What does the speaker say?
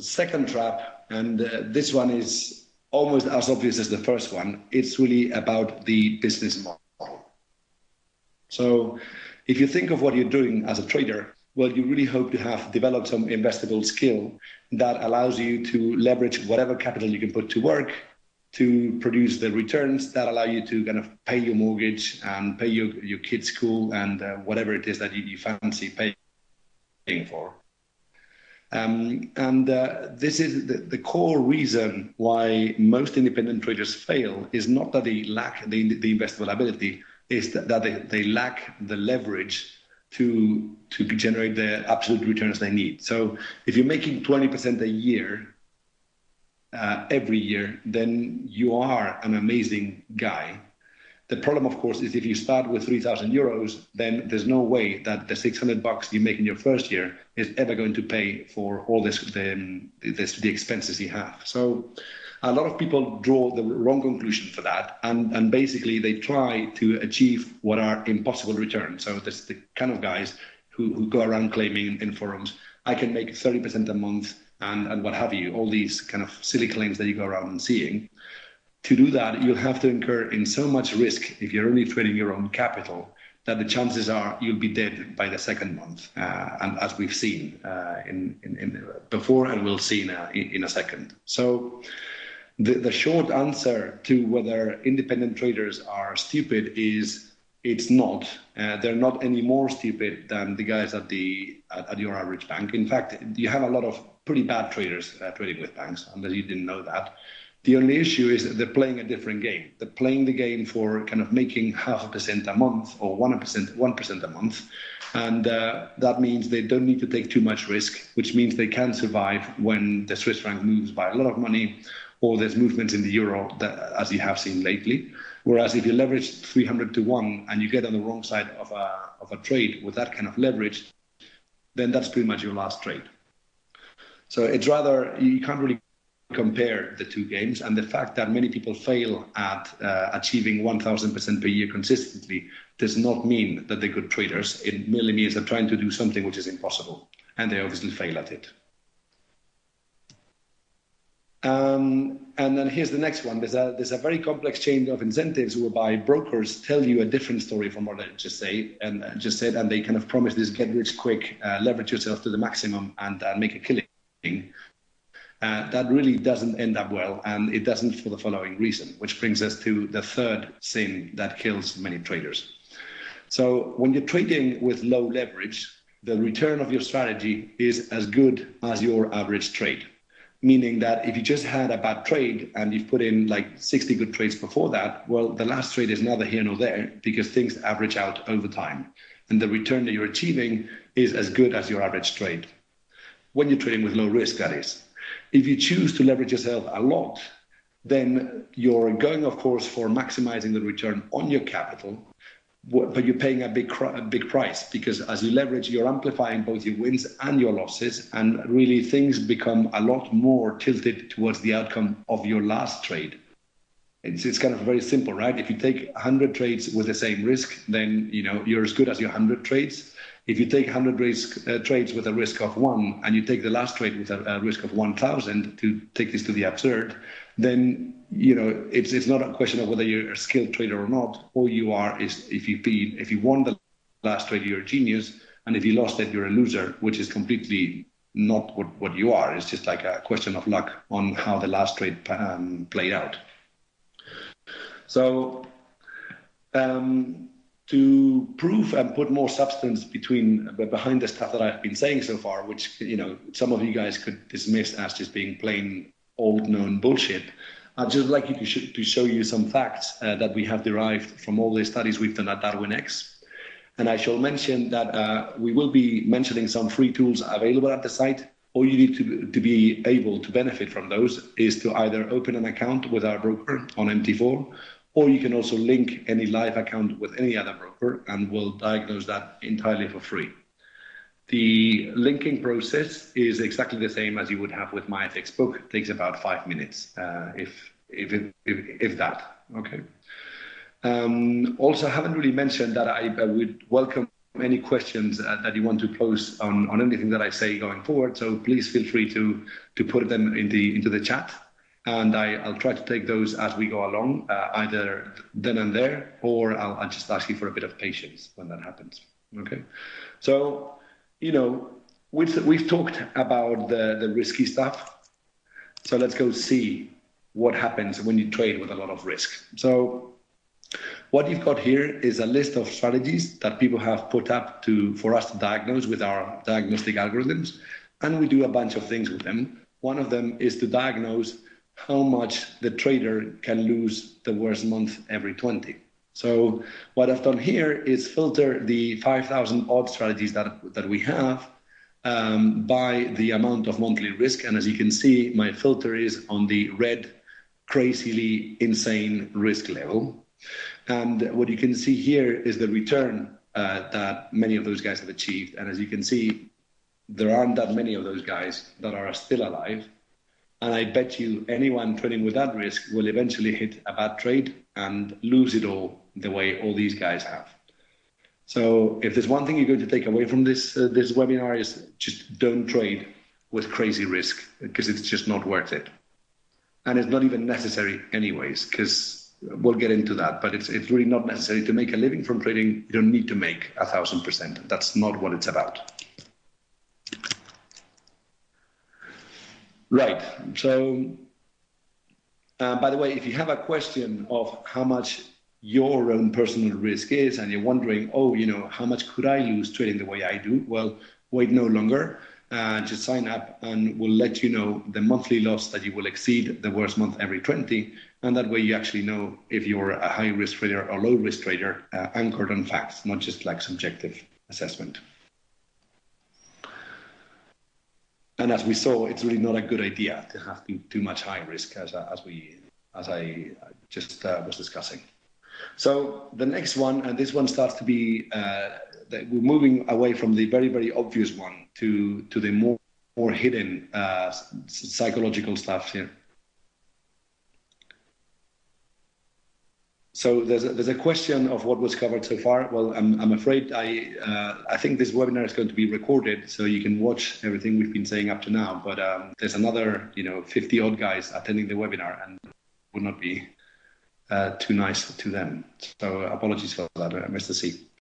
second trap, and this one is almost as obvious as the first one. It's really about the business model. So if you think of what you're doing as a trader, well, you really hope to have developed some investable skill that allows you to leverage whatever capital you can put to work to produce the returns that allow you to kind of pay your mortgage and pay your kids' school and whatever it is that you fancy paying for. This is the core reason why most independent traders fail is not that they lack the investable ability, is that they lack the leverage to generate the absolute returns they need. So if you're making 20% a year, every year, then you are an amazing guy. The problem, of course, is if you start with 3,000 euros, then there's no way that the 600 bucks you make in your first year is ever going to pay for all the expenses you have. So a lot of people draw the wrong conclusion for that, and basically they try to achieve what are impossible returns. So there's the kind of guys who go around claiming in forums, I can make 30% a month and what have you, all these kind of silly claims that you go around and seeing. To do that, you'll have to incur in so much risk if you're only trading your own capital that the chances are you'll be dead by the second month, and as we've seen before, and we'll see in a second. So the short answer to whether independent traders are stupid is it's not. They're not any more stupid than the guys at your average bank. In fact, you have a lot of pretty bad traders trading with banks, unless you didn't know that. The only issue is that they're playing a different game. They're playing the game for kind of making 0.5% a month or 1% a month. And that means they don't need to take too much risk, which means they can survive when the Swiss franc moves by a lot of money or there's movements in the euro, as you have seen lately. Whereas if you leverage 300 to 1 and you get on the wrong side of a trade with that kind of leverage, then that's pretty much your last trade. So it's rather, you can't really compare the two games, and the fact that many people fail at achieving 1,000% per year consistently does not mean that they're good traders. It merely means they're trying to do something which is impossible, and they obviously fail at it. And then here's the next one. There's a very complex chain of incentives whereby brokers tell you a different story from what I just said, and they kind of promise this get rich quick, leverage yourself to the maximum and make a killing. That really doesn't end up well, and it doesn't for the following reason, which brings us to the third sin that kills many traders. So when you're trading with low leverage, the return of your strategy is as good as your average trade, meaning that if you just had a bad trade and you've put in like 60 good trades before that, well, the last trade is neither here nor there because things average out over time, and the return that you're achieving is as good as your average trade. When you're trading with low risk, that is. If you choose to leverage yourself a lot, then you're going, of course, for maximizing the return on your capital, but you're paying a big price because as you leverage, you're amplifying both your wins and your losses, and really things become a lot more tilted towards the outcome of your last trade. It's kind of very simple, right? If you take 100 trades with the same risk, then you're as good as your 100 trades. If you take 100 trades with a risk of 1 and you take the last trade with a risk of 1,000 to take this to the absurd, then it's not a question of whether you're a skilled trader or not. All you are is if you won the last trade, you're a genius, and if you lost it, you're a loser, which is completely not what you are. It's just like a question of luck on how the last trade played out. So to prove and put more substance behind the stuff that I've been saying so far, which some of you guys could dismiss as just being plain old known bullshit, I'd just like to show you some facts that we have derived from all the studies we've done at Darwinex. And I shall mention that we will be mentioning some free tools available at the site. All you need to be able to benefit from those is to either open an account with our broker on MT4, or you can also link any live account with any other broker, and we'll diagnose that entirely for free. The linking process is exactly the same as you would have with MyFX Book. It takes about 5 minutes, if that. Okay. Also, I haven't really mentioned that I would welcome any questions that you want to pose on anything that I say going forward. So please feel free to put them into the chat, and I'll try to take those as we go along, either then and there, or I'll just ask you for a bit of patience when that happens. Okay. So, we've talked about the risky stuff. So let's go see what happens when you trade with a lot of risk. So what you've got here is a list of strategies that people have put up for us to diagnose with our diagnostic algorithms, and we do a bunch of things with them. One of them is to diagnose how much the trader can lose the worst month every 20. So what I've done here is filter the 5,000 odd strategies that we have by the amount of monthly risk. And as you can see, my filter is on the red, crazily insane risk level. And what you can see here is the return that many of those guys have achieved. And as you can see, there aren't that many of those guys that are still alive. And I bet you anyone trading with that risk will eventually hit a bad trade and lose it all the way all these guys have. So if there's one thing you're going to take away from this webinar is just don't trade with crazy risk, because it's just not worth it. And it's not even necessary anyways, because we'll get into that, but it's really not necessary to make a living from trading. You don't need to make 1,000%. That's not what it's about. Right. So, by the way, if you have a question of how much your own personal risk is, and you're wondering, how much could I lose trading the way I do? Well, wait no longer. Just sign up, and we'll let you know the monthly loss that you will exceed the worst month every 20. And that way you actually know if you're a high risk trader or low risk trader, anchored on facts, not just like subjective assessment. And as we saw, it's really not a good idea to have too much high risk, as I just was discussing. So the next one, and this one starts to be, we're moving away from the very, very obvious one to the more hidden psychological stuff here. So there's a question of what was covered so far. Well, I'm afraid I think this webinar is going to be recorded, so you can watch everything we've been saying up to now. But there's another 50 odd guys attending the webinar, and it would not be too nice to them. So apologies for that, Mr. C.